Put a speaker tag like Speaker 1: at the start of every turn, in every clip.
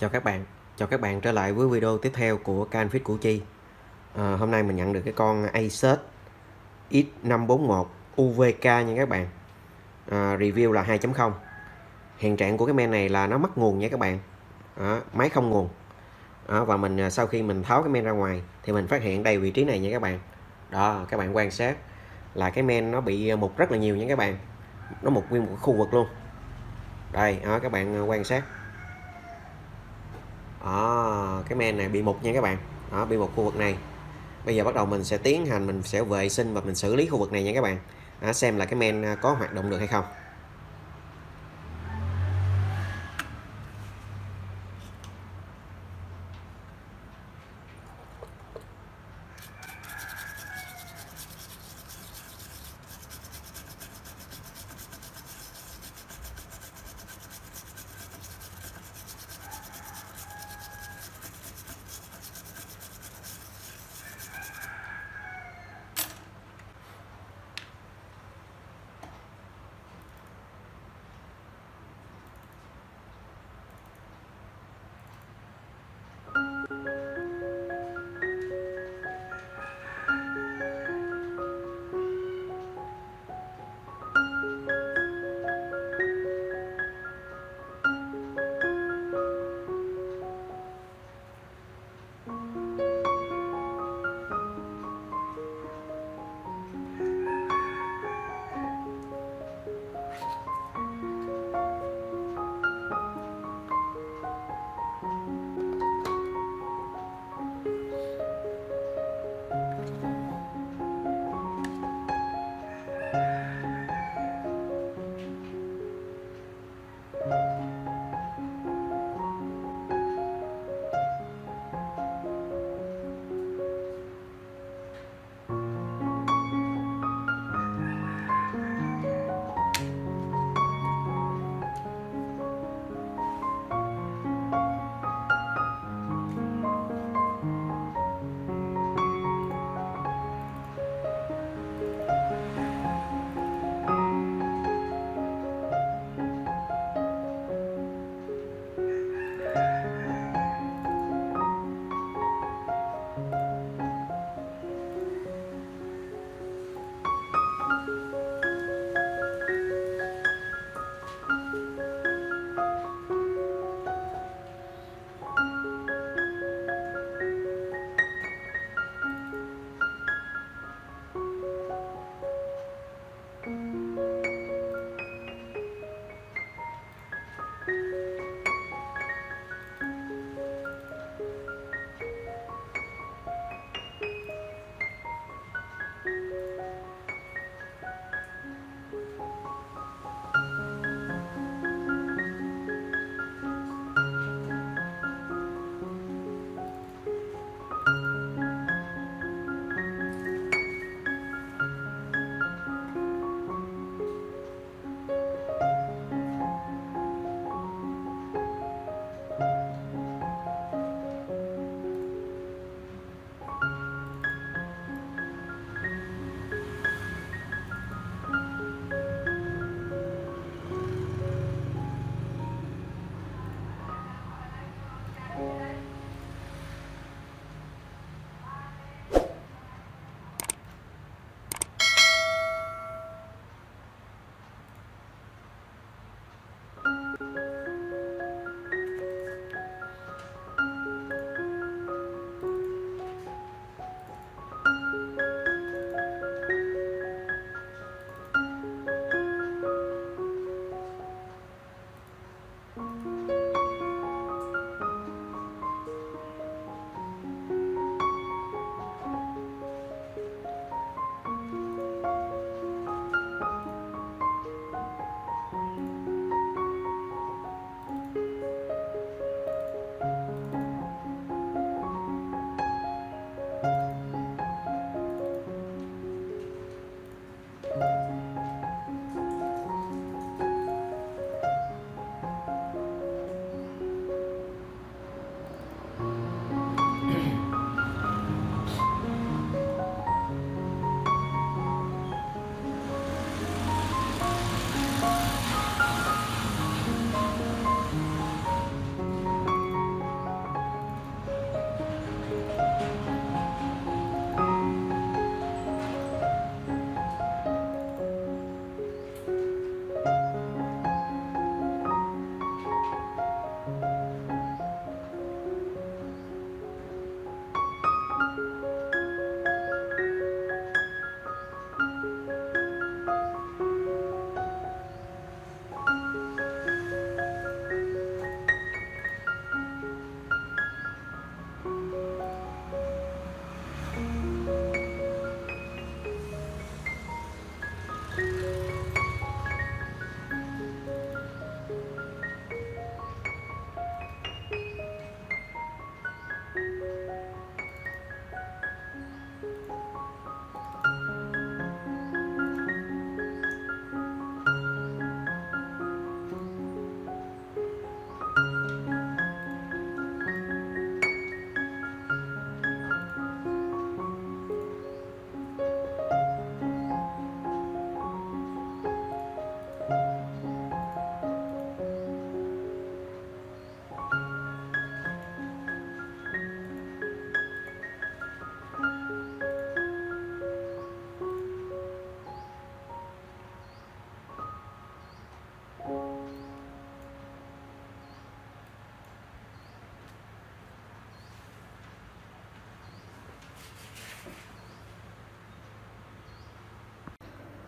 Speaker 1: Chào các bạn trở lại với video tiếp theo của kênh Fit Củ Chi. Hôm nay mình nhận được cái con Asus X541 UVK nha các bạn. Review là 2.0. Hiện trạng của cái men này là nó mất nguồn nha các bạn. Máy không nguồn. Và mình sau khi mình tháo cái men ra ngoài thì mình phát hiện đây vị trí này nha các bạn. Đó, các bạn quan sát là cái men nó bị mục rất là nhiều nha các bạn. Nó mục nguyên một khu vực luôn. Đây, các bạn quan sát. Cái men này bị mục nha các bạn. Bị một khu vực này. Bây giờ bắt đầu mình sẽ tiến hành, mình sẽ vệ sinh và mình xử lý khu vực này nha các bạn. Xem là cái men có hoạt động được hay không.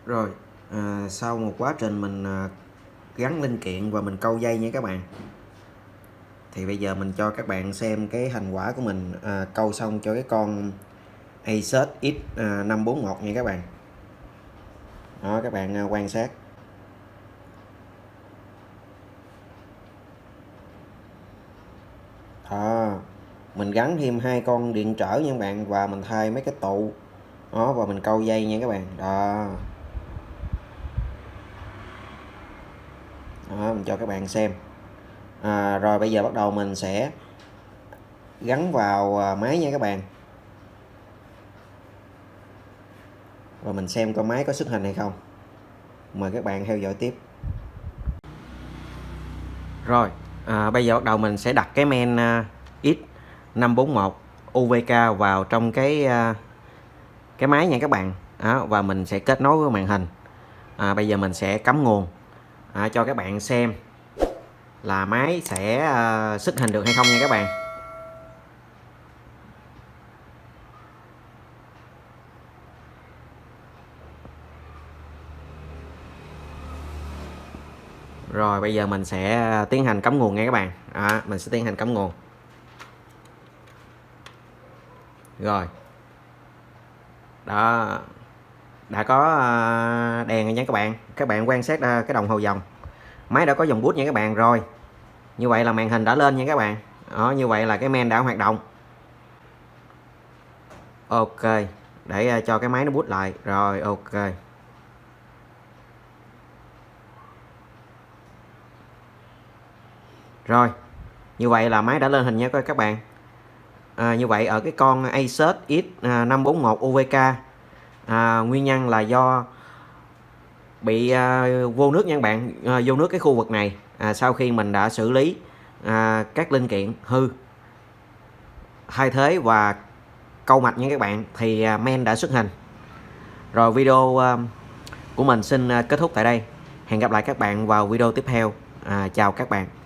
Speaker 1: Rồi sau một quá trình mình gắn linh kiện và mình câu dây nha các bạn, thì bây giờ mình cho các bạn xem cái thành quả của mình câu xong cho cái con Asus X541 nha các bạn. Đó, các bạn quan sát. Đó, mình gắn thêm 2 con điện trở nha các bạn, và mình thay mấy cái tụ đó, và mình câu dây nha các bạn. Đó, đó mình cho các bạn xem. Rồi bây giờ bắt đầu mình sẽ gắn vào máy nha các bạn, và mình xem con máy có xuất hình hay không. Mời các bạn theo dõi tiếp. Rồi bây giờ bắt đầu mình sẽ đặt cái main X541 UVK vào trong cái máy nha các bạn. Đó, và mình sẽ kết nối với màn hình. Bây giờ mình sẽ cắm nguồn cho các bạn xem là máy sẽ xuất hình được hay không nha các bạn. Rồi bây giờ mình sẽ tiến hành cắm nguồn nha các bạn. Mình sẽ tiến hành cắm nguồn. Rồi. Đó, đã có đèn rồi nha các bạn. Các bạn quan sát cái đồng hồ dòng. Máy đã có dòng bút nha các bạn. Rồi. Như vậy là màn hình đã lên nha các bạn. Đó, như vậy là cái main đã hoạt động. Ok, để cho cái máy nó boot lại. Rồi, ok. Rồi, như vậy là máy đã lên hình nha các bạn. Như vậy ở cái con Asus X541 UVK, nguyên nhân là do bị vô nước nha các bạn, vô nước cái khu vực này. Sau khi mình đã xử lý các linh kiện hư, thay thế và câu mạch nha các bạn, thì main đã xuất hình. Rồi video của mình xin kết thúc tại đây. Hẹn gặp lại các bạn vào video tiếp theo. Chào các bạn.